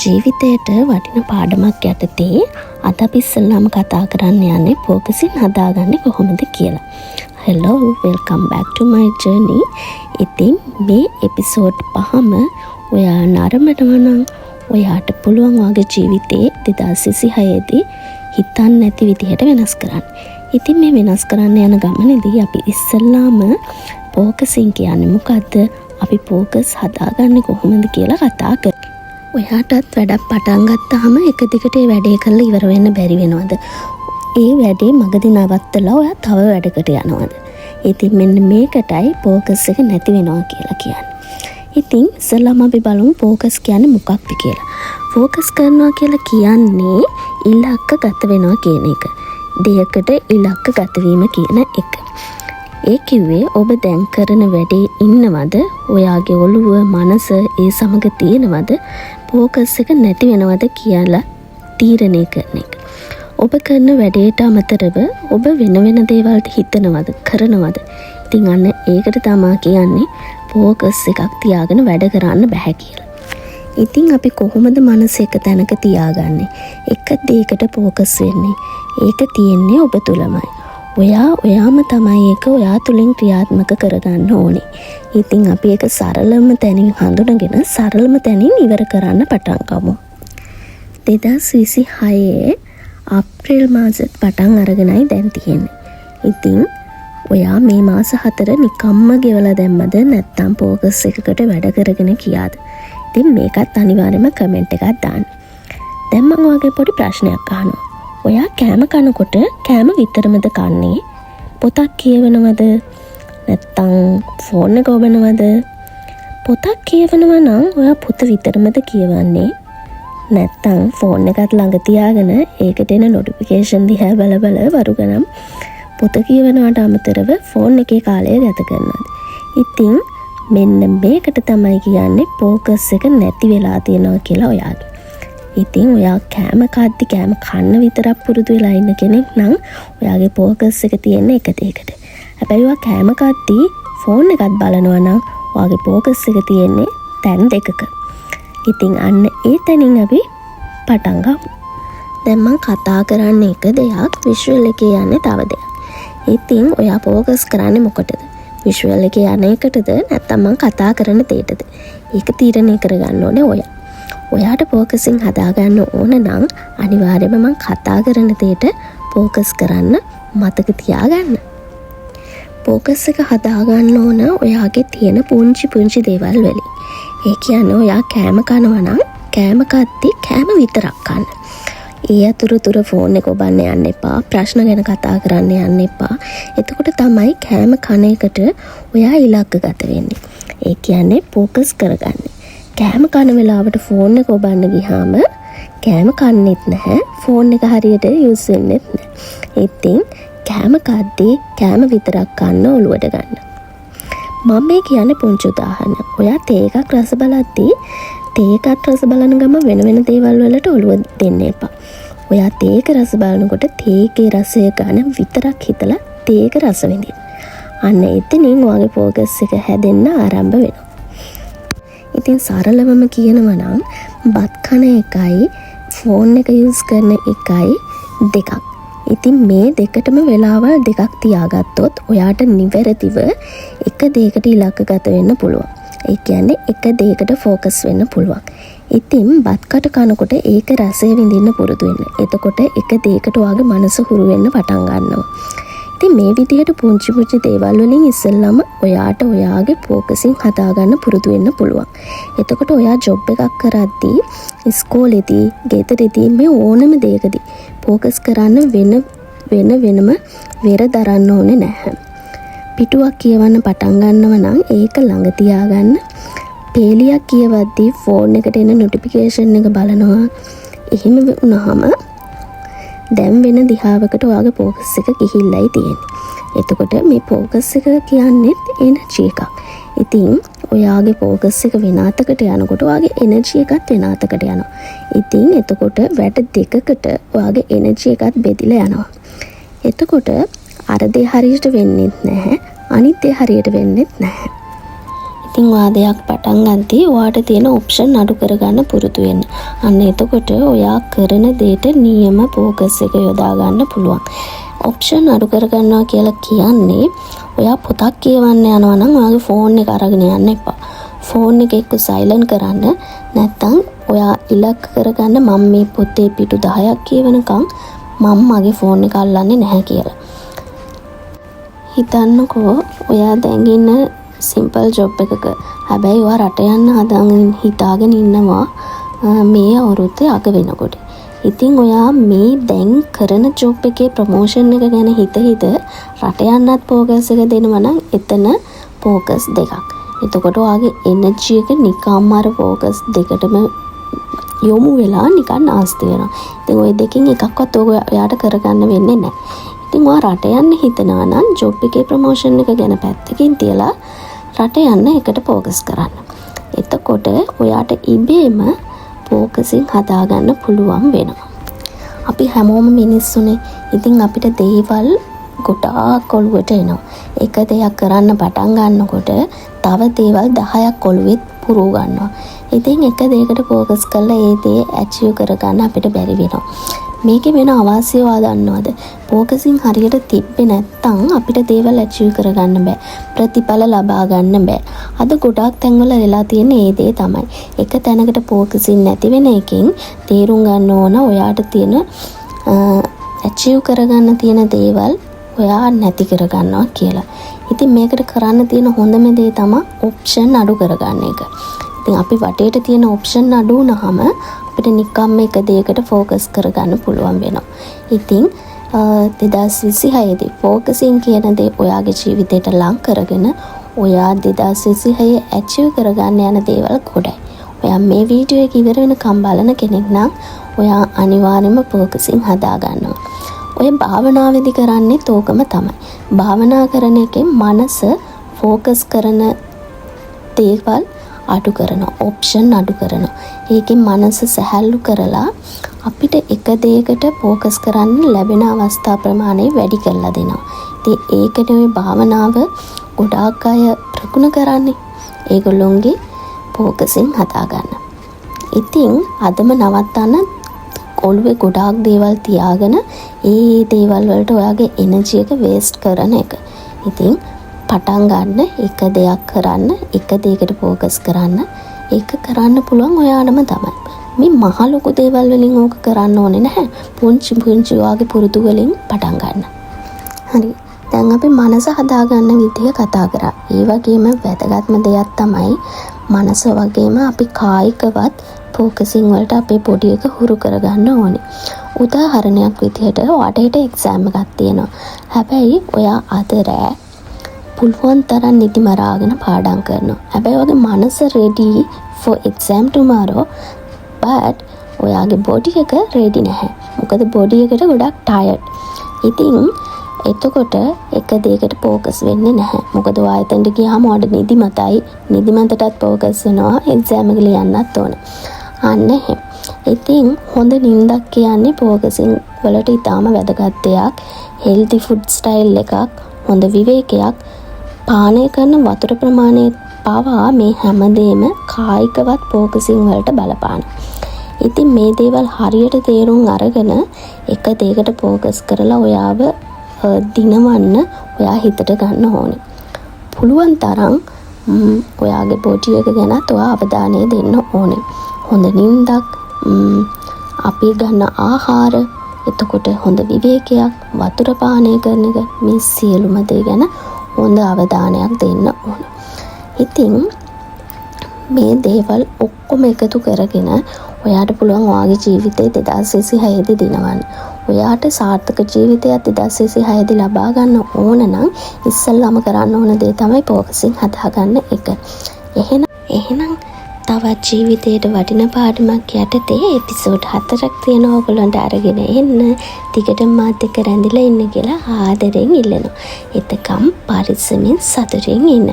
ජීවිතයට වටින පාඩමක් යටතේ අද අපි ඉස්සෙල්ලාම කතා කරන්න යන්නේ ફોකසින් හදාගන්නේ කොහොමද කියලා. Hello, welcome back to my journey. ඉතින් මේ එපිසෝඩ් 5ම ඔයා නරඹනවා නම් ඔයාට පුළුවන් වගේ ජීවිතේ 2026 දී හිතන්න නැති විදිහට වෙනස් කරන්න. ඉතින් මේ වෙනස් කරන්න යන ගමනේදී අපි ඉස්සෙල්ලාම ફોකසින් කියන්නේ මොකද්ද? අපි ફોකස් හදාගන්නේ කොහොමද කියලා කතා කරමු. ඔයාටත් වැඩක් පටන් ගත්තාම එක දිගට ඒ වැඩේ කරලා ඉවර වෙන්න බැරි වෙනවද? ඒ වැඩේ මගදී නවත්තලා ඔයා තව වැඩකට යනවද? ඉතින් මෙන්න මේකටයි ફોකස් එක නැති වෙනවා කියලා කියන්නේ. ඉතින් ඉස්සෙල්ලාම අපි බලමු ફોකස් කියන්නේ මොකක්ද කියලා. ફોකස් කරනවා කියලා කියන්නේ ඉලක්ක ගත වෙනවා කියන එක. දෙයකට ඉලක්ක ගත වීම කියන එක. ඒ කිව්වේ ඔබ දැන් කරන වැඩේ ඉන්නවද? ඔයාගේ ඔළුව මනස ඒ සමග තියෙනවද? ફોකස් එක නැති වෙනවද කියලා තීරණය කරන එක. ඔබ කරන වැඩේට අමතරව ඔබ වෙන දේවල් හිතනවද? කරනවද? ඉතින් අන්න ඒකට තමයි කියන්නේ ફોකස් එකක් තියාගෙන වැඩ කරන්න බෑ කියලා. ඉතින් අපි කොහොමද මනස එක තැනක තියාගන්නේ? එක දෙයකට ફોකස් වෙන්නේ. ඒක තියෙන්නේ ඔබ තුලමයි. ඔයාම තමයි ඒක ඔයා තුලින් ක්‍රියාත්මක කරගන්න ඕනේ. ඉතින් අපි ඒක සරලම තැනින් හඳුනගෙන සරලම තැනින් ඉවර කරන්න පටන් ගමු. 2026 අප්‍රේල් මාසෙත් පටන් අරගෙනයි දැන් තියෙන්නේ. ඉතින් ඔයා මේ මාස 4 නිකම්ම ගෙවලා දැම්මද නැත්නම් ફોකස් එකකට වැඩ කරගෙන කියාද? ඉතින් මේකත් අනිවාර්යයෙන්ම කමෙන්ට් එකක් දාන්න. දැන් මම ඔයාගේ පොඩි ප්‍රශ්නයක් අහනවා. ඔයා කෑම කනකොට කෑම විතරමද කන්නේ? පොතක් කියවනවද? නැත්තම් ෆෝන් එක ඔබනවද? පොතක් කියවනවා නම් ඔයා පොත විතරමද කියවන්නේ? නැත්තම් ෆෝන් එකත් ළඟ තියාගෙන ඒකට එන නොටිෆිකේෂන් දිහා බල වරු ගනම් පොත කියවනවට අමතරව ෆෝන් එකේ කාලය ගත කරනවාද? ඉතින් මෙන්න මේකට තමයි කියන්නේ ફોකස් එක නැති වෙලා තියෙනවා කියලා ඔයාගේ. ඉතින් ඔයා කෑම කද්දි කෑම කන්න විතරක් පුරුදු වෙලා ඉන්න කෙනෙක් නම් ඔයාගේ ફોකස් එක තියෙන්නේ එක දෙයකට. හැබැයි ඔයා කෑම කද්දි ෆෝන් එකත් බලනවා නම් ඔයාගේ ફોකස් එක තියෙන්නේ තැන් දෙකක. ඉතින් අන්න ඒ තැනින් අපි පටන් ගමු. දැන් මම කතා කරන්නේ එක දෙයක්, විෂුවල් එකේ යන්නේ තව දෙයක්. ඉතින් ඔයා ફોකස් කරන්නේ මොකටද? විෂුවල් එකේ යන එකටද නැත්නම් මම කතා කරන දෙයටද? ඒක තීරණය කරගන්න ඕනේ ඔයා. ඔයාට ફોකසින් හදාගන්න ඕන නම් අනිවාර්යයෙන්ම මම කතා කරන දෙයට ફોකස් කරන්න මතක තියාගන්න. ફોකස් එක හදාගන්න ඕන ඔයාගේ තියෙන පුංචි දේවල් වලින්. ඒ කියන්නේ ඔයා කෑම කනවා නම් කෑම කද්දි කෑම විතරක් කන්න. ඒ අතරතුර ෆෝන් එක ඔබන්න යන්න එපා. ප්‍රශ්න ගැන කතා කරන්න යන්න එපා. එතකොට තමයි කෑම කන එකට ඔයා ඉලක්ක ගත වෙන්නේ. ඒ කියන්නේ ફોකස් කරගන්නේ. කෑම කන වෙලාවට ෆෝන් එක ඔබන්න ගියාම කෑම කන්නෙත් නැහැ, ෆෝන් එක හරියට යූස් වෙන්නෙත් නැහැ. ඉතින් කෑම කද්දී කෑම විතරක් කන්න ඔලුවට ගන්න. මම මේ කියන්නේ පුංචි උදාහරණයක්. ඔයා තේ එකක් රස බලද්දී තේ එකක් රස බලන ගම වෙන දේවල් වලට ඔලුව දෙන්න එපා. ඔයා තේ එක රස බලනකොට තේ එකේ රසය ගන්න විතරක් හිතලා තේ එක රස විඳින්න. අන්න එතනින් ඔයාගේ ફોකස් එක හැදෙන්න ආරම්භ වෙනවා. ඉතින් සරලවම කියනවා නම් බත් කන එකයි ෆෝන් එක යූස් කරන එකයි දෙකක්. ඉතින් මේ දෙකටම වෙලාවල් දෙකක් තියාගත්තොත් ඔයාට නිවැරදිව එක දෙයකට ඉලක්කගත වෙන්න පුළුවන්. ඒ කියන්නේ එක දෙයකට ફોකස් වෙන්න පුළුවන්. ඉතින් බත් කට කනකොට ඒක රසය විඳින්න පුරුදු වෙන්න. එතකොට එක දෙයකට ඔයාගේ මනස හුරු වෙන්න පටන් ගන්නවා. ඉතින් මේ විදිහට පුංචි දේවල් වලින් ඉස්සෙල්ලාම ඔයාට ඔයාගේ ફોකසින් හදාගන්න පුරුදු වෙන්න පුළුවන්. එතකොට ඔයා ජොබ් එකක් කරද්දී, ඉස්කෝලේදී, ගෙදරදී මේ ඕනම දෙයකදී ફોකස් කරන්න වෙනම වෙර දරන්න ඕනේ නැහැ. පිටුවක් කියවන්න පටන් ගන්නව නම් ඒක ළඟ තියාගන්න. පේලියක් කියවද්දී ෆෝන් එකට එන නොටිෆිකේෂන් එක බලනවා. එහෙම වුණාම දැන් වෙන දිහාවකට ඔයාගේ ફોකස් එක ගිහිල්ලායි තියෙන්නේ. එතකොට මේ ફોකස් එක කියන්නේ එනර්ජි එකක්. ඉතින් ඔයාගේ ફોකස් එක වෙන අතකට යනකොට ඔයාගේ එනර්ජි එකත් වෙන අතකට යනවා. ඉතින් එතකොට වැඩ දෙකකට ඔයාගේ එනර්ජි එකත් බෙදිලා යනවා. එතකොට අර දේ හරියට වෙන්නේ නැහැ, අනිත් දේ හරියට වෙන්නේ නැහැ. ඉතින් වාදයක් පටන් ගද්දී ඔයාට තියෙන ඔප්ෂන් අඩු කරගන්න පුරුදු වෙන්න. අන්න එතකොට ඔයා කරන දෙයට නියම ફોකස් එක යොදා ගන්න පුළුවන්. ඔප්ෂන් අඩු කරගන්නවා කියලා කියන්නේ ඔයා පොතක් කියවන්න යනවා නම් ඔයාගේ ෆෝන් එක අරගෙන යන්න එපා. ෆෝන් එක එක්ක සයිලන්ට් කරන්න. නැත්නම් ඔයා ඉලක්ක කරගන්න මම මේ පොතේ පිටු 10ක් කියවනකම් මම මගේ ෆෝන් එක අල්ලන්නේ නැහැ කියලා. හිතන්නකෝ ඔයා දැන් ඉන්න සිම්පල් ජොබ් එකක. හැබැයි ඔයා රට යන්න හිතාගෙන ඉන්නවා මේ අවුරුද්දේ අග වෙනකොට. ඉතින් ඔයා මේ දැන් කරන ජොබ් එකේ ප්‍රොමෝෂන් එක ගැන හිත රට යන්නත් ફોකස් එක දෙනවා නම් එතන ફોකස් දෙකක්. එතකොට ඔයාගේ එනර්ජි එක නිකම්ම අර ફોකස් දෙකටම යොමු වෙලා නිකන් ආස්ති වෙනවා. ඉතින් ওই දෙකෙන් එකක්වත් ඔයාට කරගන්න වෙන්නේ නැහැ. ඉතින් ඔයා රට යන්න හිතනවා නම් ජොබ් එකේ ප්‍රොමෝෂන් එක ගැන පැත්තකින් තියලා රට යන්න එකට ફોකස් කරන්න. එතකොට ඔයාට ඉබේම ફોකසින් හදාගන්න පුළුවන් වෙනවා. අපි හැමෝම මිනිස්සුනේ. ඉතින් අපිට දේවල් ගොඩාක් ඔළුවට එනවා. එක දෙයක් කරන්න පටන් ගන්නකොට තව දේවල් 10ක් ඔළුවෙත් පුරව ගන්නවා. ඉතින් එක දෙයකට ફોකස් කරලා ඒ දේ ඇචීව් කරගන්න අපිට බැරි වෙනවා. මේකේ වෙන අවාසියව දන්නවද? ફોකසින් හරියට තිබ්බේ නැත්නම් අපිට දේවල් ඇචීව් කරගන්න බෑ. ප්‍රතිඵල ලබා ගන්න බෑ. අද ගොඩාක් තැන්වල වෙලා තියෙන ඒ දේ තමයි. එක තැනකට ફોකසින් නැති වෙන එකෙන් තේරුම් ගන්න ඕන ඔයාට තියෙන ඇචීව් කරගන්න තියෙන දේවල් ඔයා නැති කරගන්නවා කියලා. ඉතින් මේකට කරන්න තියෙන හොඳම දේ තමයි ඔප්ෂන් අඩු කරගන්න එක. ඉතින් අපි වටේට තියෙන ඔප්ෂන් අඩු වුණාම අපිට නිකම්ම එක දෙයකට ફોකස් කරගන්න පුළුවන් වෙනවා. ඉතින් 2026 දී ફોකසින් කියන දේ ඔයාගේ ජීවිතයට ලං කරගෙන ඔයා 2026 ඇචීව් කරගන්න යන දේවල් ගොඩයි. ඔයා මේ වීඩියෝ එක ඉවර වෙනකම් බලන කෙනෙක් නම් ඔයා අනිවාර්යයෙන්ම ફોකසින් හදා ගන්නවා. ඔය භාවනාවේදී කරන්නේ තෝකම තමයි. භාවනා කරන එකෙන් මනස ફોකස් කරන දේවල් අඩු කරනවා. ඔප්ෂන් අඩු කරනවා. ඒකෙන් මනස සැහැල්ලු කරලා අපිට එක දෙයකට ફોකස් කරන්න ලැබෙන අවස්ථා ප්‍රමාණය වැඩි කරලා දෙනවා. ඉතින් ඒකට මේ භාවනාව ගොඩාක් අය ප්‍රගුණ කරන්නේ. ඒගොල්ලොන්ගේ ફોකසින් හදා ගන්න. ඉතින් අදම නවත්තන්න ඔළුවේ ගොඩාක් දේවල් තියාගෙන ඒ දේවල් වලට ඔයාගේ එනර්ජි එක වේස්ට් කරන එක. ඉතින් පටන් ගන්න එක දෙයක් කරන්න, එක දෙයකට ફોකස් කරන්න. ඒක කරන්න පුළුවන් ඔයාටම තමයි. මේ මහ ලොකු දේවල් වලින් ඕක කරන්න ඕනේ නැහැ. පුංචි පුංචි වාගේ පුරුදු වලින් පටන් ගන්න. හරි. දැන් අපි මනස හදාගන්න විදිය කතා කරා. ඒ වගේම වැදගත්ම දෙයක් තමයි මනස වගේම අපි කායිකවත් ફોකසින් වලට අපේ බොඩි එක හුරු කරගන්න ඕනේ. උදාහරණයක් විදිහට ඔයාට එක්සෑම් එකක් තියෙනවා. හැබැයි ඔයා අද රෑ පුළුවන් තරම් නිදි මරාගෙන පාඩම් කරනවා. හැබැයි ඔයාගේ මනස ready for exam tomorrow but ඔයාගේ බොඩි එක ready නැහැ. මොකද බොඩි එකට ගොඩක් tired. ඉතින් එතකොට එක දෙයකට ફોකස් වෙන්නේ නැහැ. මොකද ඔයා එතනට ගියාම ඔයාට නිදිමතයි. නිදිමතටත් ફોකස් වෙනවා එක්සෑම් එක ලියන්නත් ඕන. අන්න එහෙම. ඉතින් හොඳ නිින්දක් කියන්නේ ફોකසින් වලට ඉතාම වැදගත් දෙයක්. healthy food style එකක්, හොඳ විවේකයක්, පානය කරන වතුර ප්‍රමාණය පවා මේ හැමදේම කායිකවත් ફોකසින් වලට බලපාන. ඉතින් මේ දේවල් හරියට තේරුම් අරගෙන එක දෙයකට ફોකස් කරලා ඔයාව දිනවන්න ඔයා හිතට ගන්න ඕනේ. පුළුවන් තරම් ඔයාගේ බොඩි එක ගැනත් ඔයා අවධානය දෙන්න ඕනේ. හොඳ නිින්දක්, අපි ගන්න ආහාර, එතකොට හොඳ විවේකයක්, වතුර පානය කරන එක, මේ සියලුම දේ ගැන හොඳ අවධානයක් දෙන්න ඕන. ඉතින් මේ දේවල් ඔක්කොම එකතු කරගෙන ඔයාට පුළුවන් ඔයාගේ ජීවිතේ 2026 දී දිනවන්න. ඔයාට සාර්ථක ජීවිතයක් 2026 දී ලබා ගන්න ඕන නම් ඉස්සෙල්ලාම කරන්න ඕන දේ තමයි ફોකසින් හදාගන්න එක. එහෙනම් තවත් ජීවිතයට වටින පාඩමක් යටතේ එපිසෝඩ් 4ක් තියෙනවා. ඔයගොල්ලන්ට අරගෙන එන්න. ටිකටම මාත් එක්ක රැඳිලා ඉන්න කියලා ආදරෙන් ඉල්ලනවා. එතකම් පරිස්සමෙන් සතුටින් ඉන්න.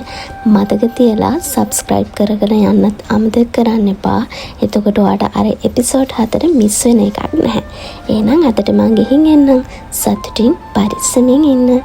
මතක තියලා subscribe කරගෙන යන්නත් අමතක කරන්න එපා. එතකොට ඔයාට අර එපිසෝඩ් 4 මිස් වෙන එකක් නැහැ. එහෙනම් අදට මම ගිහින් එන්නම්. සතුටින් පරිස්සමෙන් ඉන්න.